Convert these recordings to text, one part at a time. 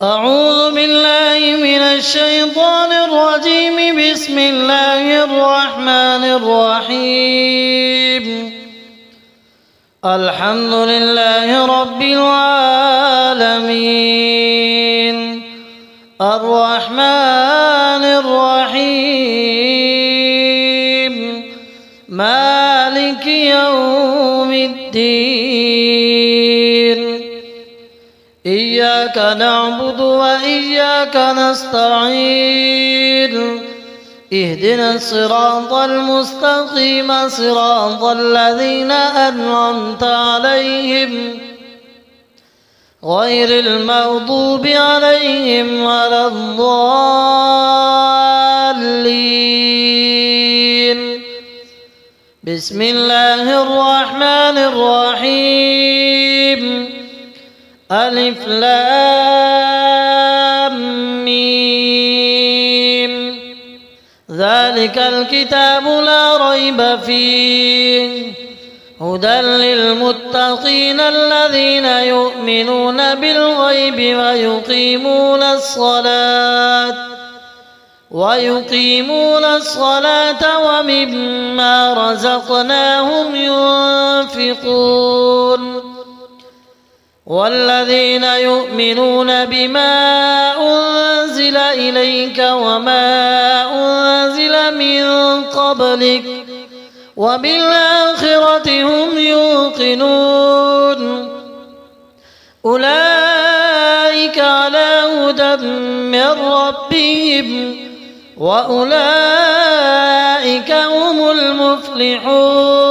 أعوذ بالله من الشيطان الرجيم. بسم الله الرحمن الرحيم. الحمد لله رب العالمين الرحمن الرحيم مالك يوم الدين. إياك نعبد وإياك نستعين. اهدنا الصراط المستقيم صراط الذين أنعمت عليهم غير المغضوب عليهم ولا الضالين. بسم الله الرحمن الرحيم. ألف لام ميم. ذلك الكتاب لا ريب فيه هدى للمتقين الذين يؤمنون بالغيب ويقيمون الصلاة ومما رزقناهم ينفقون. والذين يؤمنون بما أنزل إليك وما أنزل من قبلك وبالآخرة هم يوقنون. أولئك على هدى من ربهم وأولئك هم المفلحون.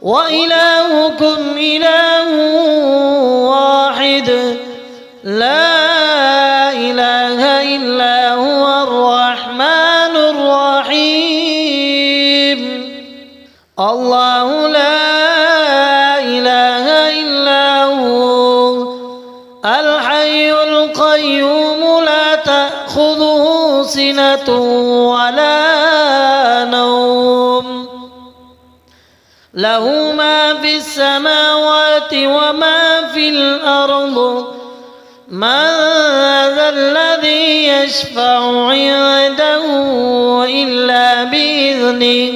وإلهكم إله واحد لا إله إلا هو الرحمن الرحيم. الله لا إله إلا هو الحي القيوم لا تأخذه سنة ولا نوم له ما في السماوات وما في الأرض. من ذا الذي يشفع عنده إلا بإذنه.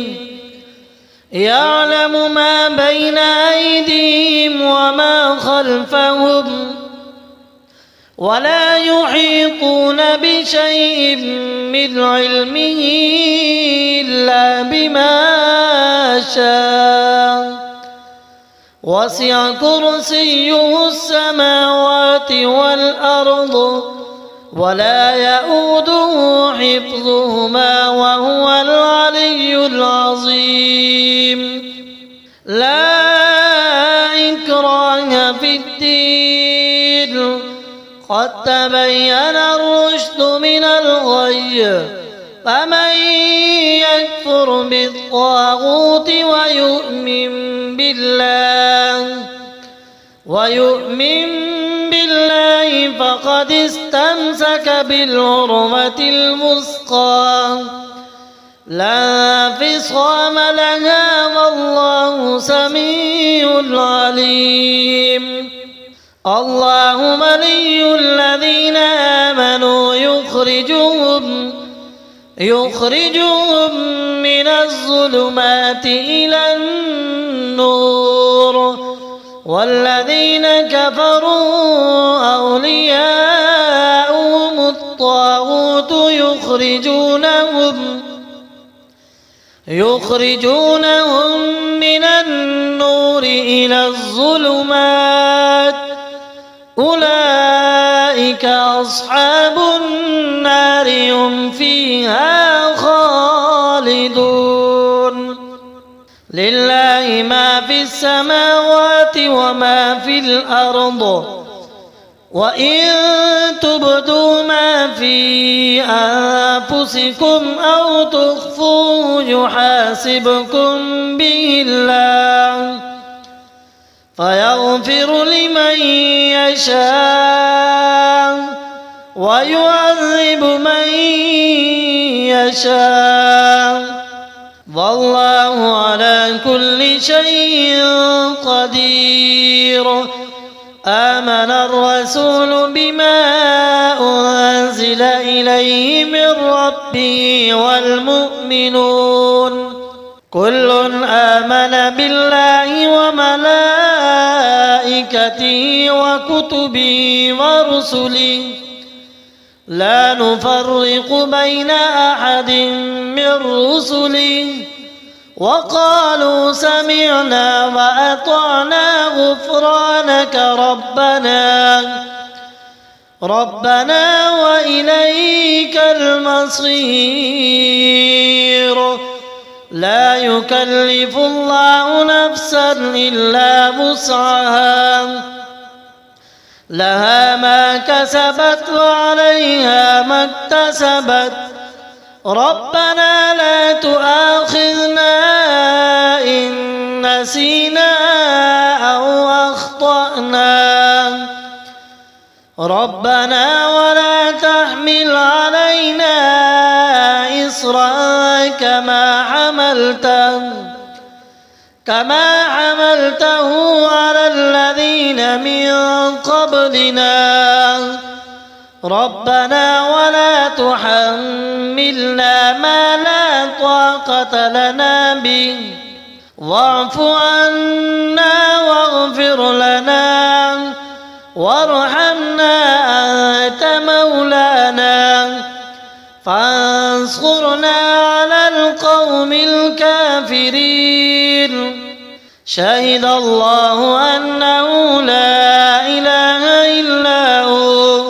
يعلم ما بين أيديهم وما خلفهم ولا يحيطون بشيء من علمه إلا بما شاء. وسع كرسيه السماوات والأرض ولا يؤوده حفظهما وهو العلي العظيم. لا إكراه في الدين قد تبين الرشد من الغي. فمن يكفر بالطاغوت ويؤمن بالله فقد استمسك بالعروة الوثقى لا انفصام لها والله سميع عليم. الله ولي الذين آمنوا يخرجهم من الظلمات إلى النور. والذين كفروا أولياؤهم الطاغوت يخرجونهم من النور إلى الظلمات. أولئك أصحاب النار هم فيها خالدون. لله ما في السماوات وما في الأرض. وإن تبدوا ما في أنفسكم أو تخفوه يحاسبكم به الله فيغفر لمن يشاء ويعذب من يشاء والله على كل شيء قدير. آمن الرسول بما أنزل إليه من ربه والمؤمنون كل آمن بالله وملائكته وكتبه ورسله لا نفرق بين أحد من رسله وقالوا سمعنا وأطعنا غفرانك ربنا وإليك المصير لا يكلف الله نفسا إلا وسعها لها ما كسبت وعليها ما اكتسبت ربنا لا تؤاخذنا إن نسينا أو أخطأنا ربنا ولا تحمل علينا إصرا كما حملته على الذين من قبلنا ربنا ولا تحملنا ما لا طاقة لنا به واعف عنا واغفر لنا وارحمنا أنت مولانا فانصرنا على القوم الكافرين شهد الله أنه لا إله إلا هو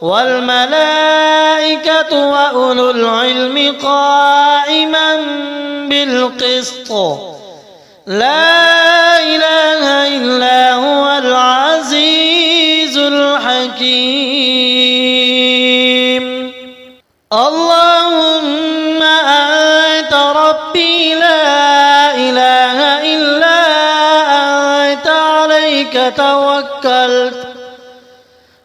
والملائكة وأولو العلم قائما بالقسط لا إله إلا هو العزيز الحكيم اللهم أنت ربي لا إله إلا أنت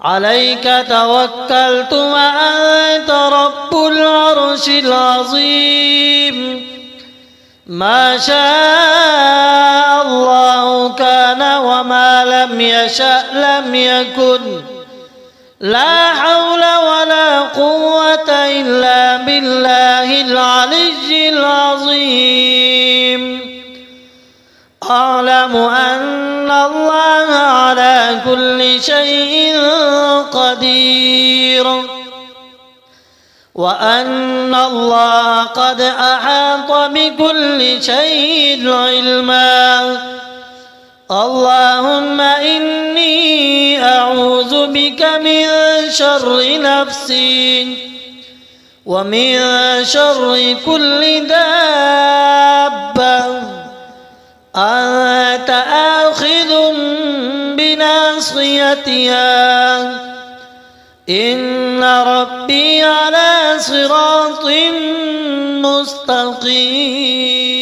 عليك توكلت وأنت رب العرش العظيم ما شاء الله كان وما لم يشأ لم يكن لا حول ولا قوة إلا بالله العلي العظيم أعلم أن الله على كل شيء قدير وأن الله قد أحاط بكل شيء علما اللهم إني أعوذ بك من شر نفسي ومن شر كل دابة أنت آخذ بناصيتها إن ربي على صراط مستقيم